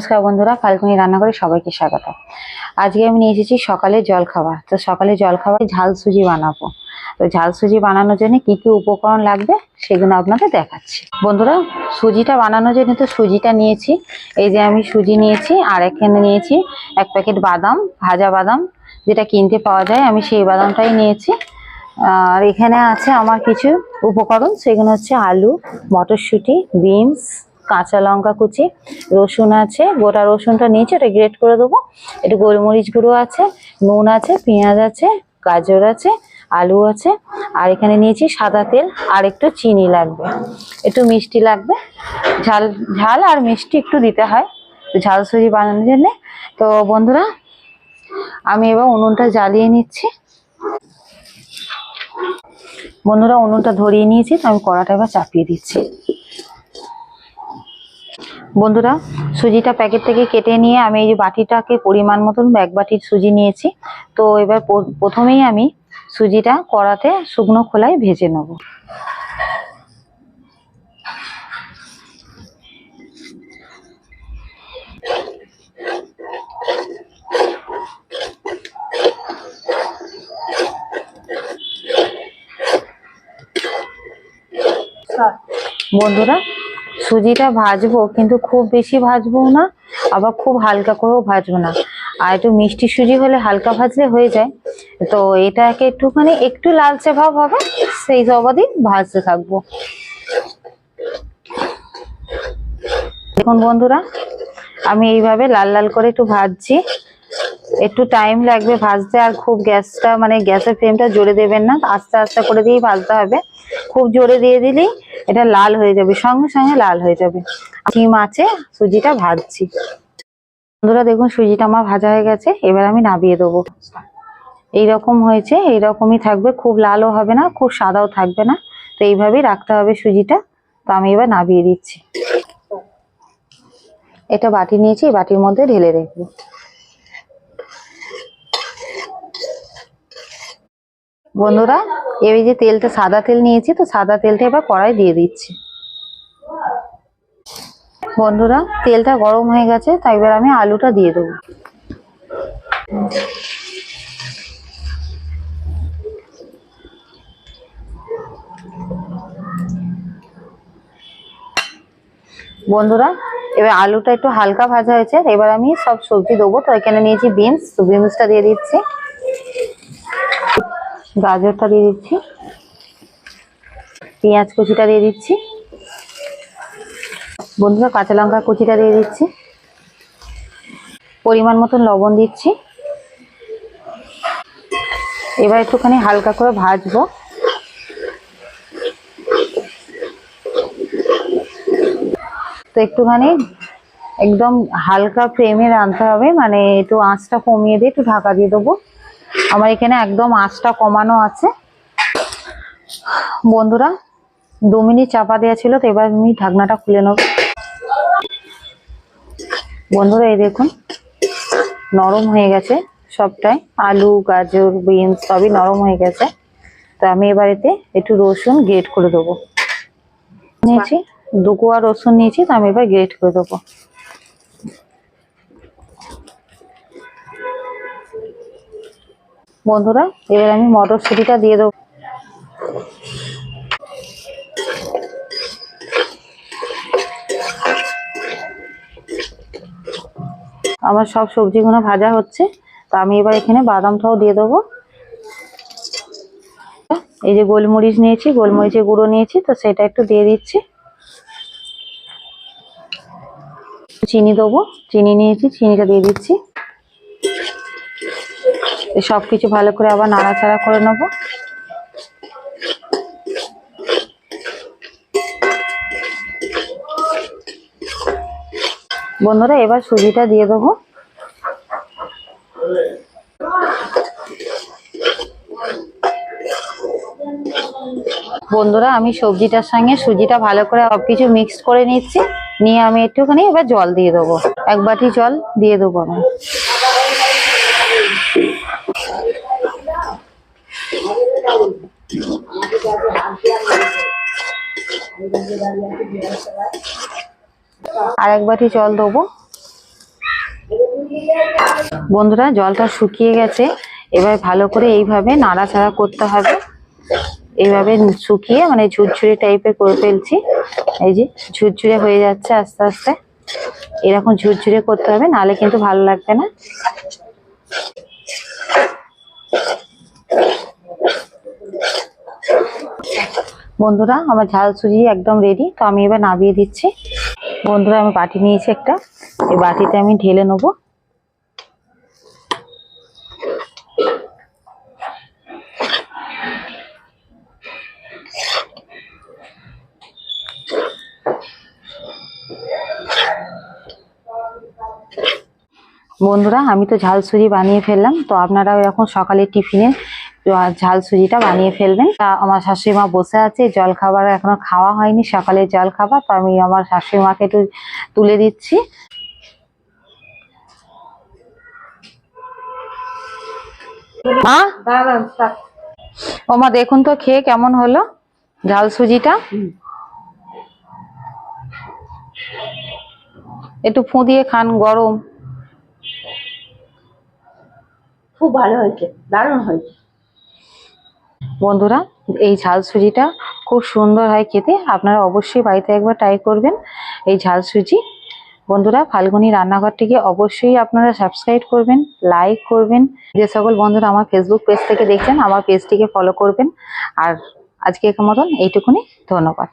নমস্কার বন্ধুরা, ফাল্গুনি রান্নাঘরে সবাইকে স্বাগত। আজকে আমি নিয়ে এসেছি সকালে জলখাবার। তো সকালে জলখাবারে ঝাল সুজি বানাবো। তো ঝাল সুজি বানানোর জন্য কি কি উপকরণ লাগবে সেগুলো আপনাদের দেখাচ্ছি। বন্ধুরা, সুজিটা বানানোর জন্য তো সুজিটা নিয়েছি। এই যে আমি সুজি নিয়েছি, আর এখানে নিয়েছি এক প্যাকেট বাদাম, ভাজা বাদাম যেটা কিনতে পাওয়া যায়, আমি সেই বাদামটাই নিয়েছি। আর এখানে আছে আমার কিছু উপকরণ, সেগুলো হচ্ছে আলু, মটরশুঁটি, বিনস, কাঁচা লঙ্কা কুচি, রসুন আছে, গোটা রসুনটা নিয়েছি, ওটা গ্রেট করে দেবো, একটু গোলমরিচ গুঁড়ো আছে, নুন আছে, পেঁয়াজ আছে, গাজর আছে, আলু আছে, আর এখানে নিয়েছি সাদা তেল, আর একটু চিনি লাগবে, একটু মিষ্টি লাগবে। ঝাল ঝাল আর মিষ্টি একটু দিতে হয় ঝাল সুজি বানানোর জন্যে। তো বন্ধুরা, আমি এবার উনুনটা জ্বালিয়ে নিচ্ছি। বন্ধুরা, উনুনটা ধরিয়ে নিয়েছি, তো আমি কড়াটা এবার চাপিয়ে দিচ্ছি। বন্ধুরা, সুজিটা প্যাকেট থেকে কেটে নিয়ে আমি এই যে বাটিটাকে পরিমাণ মতন এক বাটির সুজি নিয়েছি। তো এবার প্রথমেই আমি সুজিটা কড়াতে শুকনো খোলায় ভেজে নেব। বন্ধুরা, সুজিটা ভাজবো, কিন্তু খুব বেশি ভাজবো না, আবার খুব হালকা করেও ভাজবো না। আর একটু মিষ্টি সুজি হলে হালকা ভাজলে হয়ে যায়। তো এটাকে একটুখানি একটু লালচে ভাব হবে, সেই অবধি ভাজতে থাকবো। দেখুন বন্ধুরা, আমি এইভাবে লাল লাল করে একটু ভাজছি। একটু টাইম লাগবে ভাজতে, আর খুব গ্যাসটা গ্যাসের ফ্লেমটা জোরে দেবেন না, আস্তে আস্তে করে দিয়েই ভাজতে হবে। খুব জোরে দিয়ে দিলেই এটা লাল হয়ে যাবে, সঙ্গে সঙ্গে লাল হয়ে যাবে। সিম আছে, সুজিটা ভাজছি। বন্ধুরা দেখুন, সুজিটা আমার ভাজা হয়ে গেছে, এবার আমি নামিয়ে দেবো। এইরকম হয়েছে, এইরকমই থাকবে, খুব লালও হবে না, খুব সাদাও থাকবে না। তো এইভাবেই রাখতে হবে সুজিটা। তো আমি এবার নামিয়ে দিচ্ছি। এটা বাটি নিয়েছি, বাটির মধ্যে ঢেলে রাখবো। বন্ধুরা, এই যে তেলটা, সাদা তেল নিয়েছি, তো সাদা তেলটা এবার কড়াই দিয়ে দিচ্ছি। বন্ধুরা, তেলটা গরম হয়ে গেছে, তাই এবার আমি আলুটা দিয়ে দেবো। বন্ধুরা, এবার আলুটা একটু হালকা ভাজা হয়েছে, এবার আমি সব সবজি দেবো। তো এখানে নিয়েছি বিনস, তো বিনসটা দিয়ে দিচ্ছি, গাজরটা দিয়ে দিচ্ছি, পেঁয়াজ কুচিটা দিয়ে দিচ্ছি, বন্ধুরা কাঁচা লঙ্কা কুচিটা দিয়ে দিচ্ছি, পরিমাণ মতন লবণ দিচ্ছি। এবার একটুখানি হালকা করে ভাজবো। তো একটুখানি একদম হালকা ফ্লেমে রাঁধতে হবে, একটু আঁচটা কমিয়ে দিয়ে একটু ঢাকা দিয়ে দেবো। আমার এখানে একদম আঁচটা কমানো আছে। বন্ধুরা, 2 মিনিট চাপা দেওয়া ছিল, তো এবার আমি ঢাকনাটা খুলে নেব। বন্ধুরা, এই দেখুন নরম হয়ে গেছে সবটাই, আলু, গাজর, বিনস সবই নরম হয়ে গেছে। তো আমি এবার এতে একটু রসুন গ্রেট করে দেবো। নিয়েছি 2 কোয়া রসুন নিয়েছি, তো আমি এবার গ্রেট করে দেবো। বন্ধুরা, এবার আমি মটরশুঁটিটা দিয়ে দেবো। আমার সব সবজিগুলো ভাজা হচ্ছে, তো আমি এবার এখানে বাদামটাও দিয়ে দেবো। এই যে গোলমরিচ নিয়েছি, গোলমরিচের গুঁড়ো নিয়েছি, তো সেটা একটু দিয়ে দিচ্ছি। চিনি দেবো, চিনি নিয়েছি, চিনিটা দিয়ে দিচ্ছি। সবকিছু ভালো করে আবার নাড়াচাড়া করে নেব। বন্ধুরা, এবার সুজিটা দিয়ে দেবো। বন্ধুরা, আমি সবজিটার সঙ্গে সুজিটা ভালো করে সবকিছু মিক্স করে নিচ্ছি, নিয়ে আমি একটুখানি এবার জল দিয়ে দেবো। 1 বাটি জল দিয়ে দেবো আমি। আর 1 বাটি জল দেবো। বন্ধুরা জলটা শুকিয়ে গেছে, এবার ভালো করে এইভাবে নাড়াচাড়া করতে হবে। এইভাবে শুকিয়ে মানে ঝুরঝুরে টাইপের করে ফেলছি। এই যে ঝুরঝুরে হয়ে যাচ্ছে আস্তে আস্তে, এরকম ঝুরঝুরে করতে হবে, নাহলে কিন্তু ভালো লাগবে না। বন্ধুরা আমার ঝাল সুজি একদম রেডি, তো আমি এবার নামিয়ে দিচ্ছি। বন্ধুরা আমি বাটি নিয়েছি একটা, এই বাটিতে আমি ঢেলে নেবো। বন্ধুরা আমি তো ঝাল সুজি বানিয়ে ফেললাম, তো আপনারাও এরকম সকালে টিফিনে ঝাল সুজিটা বানিয়ে ফেলবেন। তা আমার শাশুড়ি মা বসে আছে, জল খাবার এখনো খাওয়া হয়নি, সকালে জল খাবার, তো আমি আমার শাশুড়ি মাকে একটু তুলে দিচ্ছি। মা, ও মা দেখুন তো খেয়ে কেমন হলো ঝাল সুজিটা। একটু ফু দিয়ে খান, গরম। খুব ভালো হয়েছে, দারুণ হয়েছে। বন্ধুরা এই ঝাল সুজিটা খুব সুন্দর হয় খেতে, আপনারা অবশ্যই বাড়িতে একবার ট্রাই করবেন এই ঝাল সুজি। বন্ধুরা ফাল্গুনী রান্নাঘরটিকে অবশ্যই আপনারা সাবস্ক্রাইব করবেন, লাইক করবেন। যে সকল বন্ধুরা আমার ফেসবুক পেজ থেকে দেখছেন, আমার পেজটিকে ফলো করবেন। আর আজকে মতন এইটুকুনি, ধন্যবাদ।